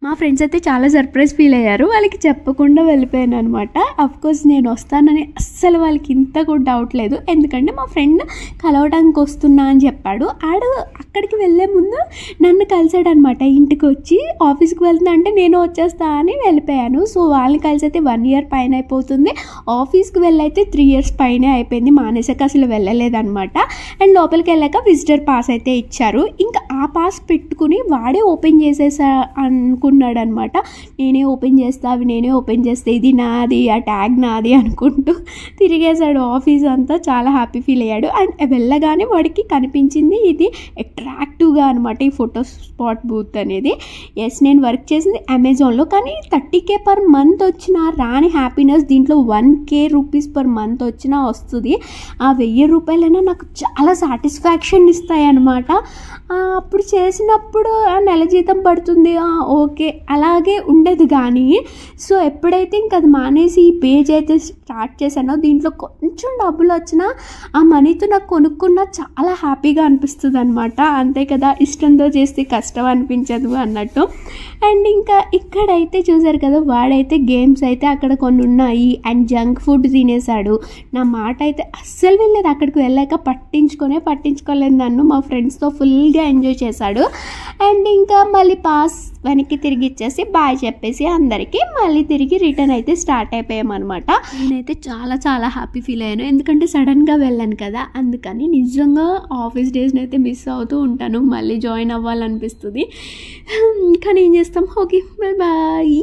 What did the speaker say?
మా ఫ్రెండ్స్ అయితే చాలా సర్ప్రైజ్ ఫీల్ అయ్యారు. వాళ్ళకి చెప్పకుండా వెళ్ళిపోయాను అనమాట. అఫ్కోర్స్ నేను వస్తానని అస్సలు వాళ్ళకి ఇంత కూడా డౌట్ లేదు. ఎందుకంటే మా ఫ్రెండ్ కలవడానికి వస్తున్నా అని చెప్పాడు. అక్కడికి వెళ్ళే ముందు నన్ను కలిసాడనమాట. ఇంటికి వచ్చి ఆఫీస్కి వెళ్తున్నా అంటే నేను వచ్చేస్తా అని వెళ్ళిపోయాను. సో వాళ్ళని కలిసి అయితే 1 year పైన అయిపోతుంది. ఆఫీస్కి వెళ్ళైతే 3 years పైనే అయిపోయింది. మానేసాక అసలు వెళ్ళలేదనమాట. అండ్ లోపలికి వెళ్ళాక విజిటర్ పాస్ అయితే ఇచ్చారు. ఇంకా ఆ పాస్ పెట్టుకుని వాడే ఓపెన్ చేసేసా అనుకున్నాడు అనమాట. నేనే ఓపెన్ చేస్తా, అవి నేనే ఓపెన్ చేస్తే, ఇది నాది, ఆ ట్యాగ్ నాది అనుకుంటూ తిరిగేశాడు ఆఫీస్ అంతా. చాలా హ్యాపీ ఫీల్ అయ్యాడు. అండ్ వెళ్ళగానే వాడికి కనిపించింది ఇది అట్రాక్టివ్గా అనమాట, ఈ ఫోటో స్పాట్ బూత్ అనేది. ఎస్, నేను వర్క్ చేసింది అమెజాన్లో. కానీ 30K పర్ మంత్ వచ్చిన రాని హ్యాపీనెస్ దీంట్లో 1K రూపీస్ పర్ మంత్ వచ్చినా వస్తుంది. ఆ 1000 రూపాయలైనా నాకు చాలా సాటిస్ఫాక్షన్ ఇస్తాయి అనమాట. అప్పుడు చేసినప్పుడు నెల జీతం పడుతుంది, ఓకే అలాగే ఉండేది. కానీ సో ఎప్పుడైతే ఇంక అది మానేసి ఈ పేజ్ అయితే స్టార్ట్ చేశానో దీంట్లో కొంచెం డబ్బులు వచ్చినా ఆ మనీతో నాకు కొనుక్కున్న చాలా హ్యాపీగా అనిపిస్తుంది అనమాట. అంతే కదా, ఇష్టంతో చేస్తే కష్టం అనిపించదు అన్నట్టు. అండ్ ఇంకా ఇక్కడైతే చూసారు కదా, వాడైతే గేమ్స్ అయితే అక్కడ కొన్ని ఉన్నాయి అండ్ జంక్ ఫుడ్ తినేసాడు. నా మాట అయితే అస్సలు వెళ్ళలేదు. అక్కడికి వెళ్ళాక పట్టించుకోలేదు నన్ను. మా ఫ్రెండ్స్తో ఫుల్గా ఎంజాయ్ చేశాడు. అండ్ ఇంకా మళ్ళీ పాస్ వెనక్కి తిరిగి ఇచ్చేసి బాయ్ చెప్పేసి అందరికీ మళ్ళీ తిరిగి రిటర్న్ అయితే స్టార్ట్ అయిపోయామన్నమాట. నేనైతే చాలా చాలా హ్యాపీ ఫీల్ అయ్యాను. ఎందుకంటే సడన్గా వెళ్ళాను కదా, అందుకని నిజంగా ఆఫీస్ డేస్ని అయితే మిస్ అవుతూ ఉంటాను. మళ్ళీ జాయిన్ అవ్వాలనిపిస్తుంది. కానీ ఏం చేస్తాం. Okay, bye.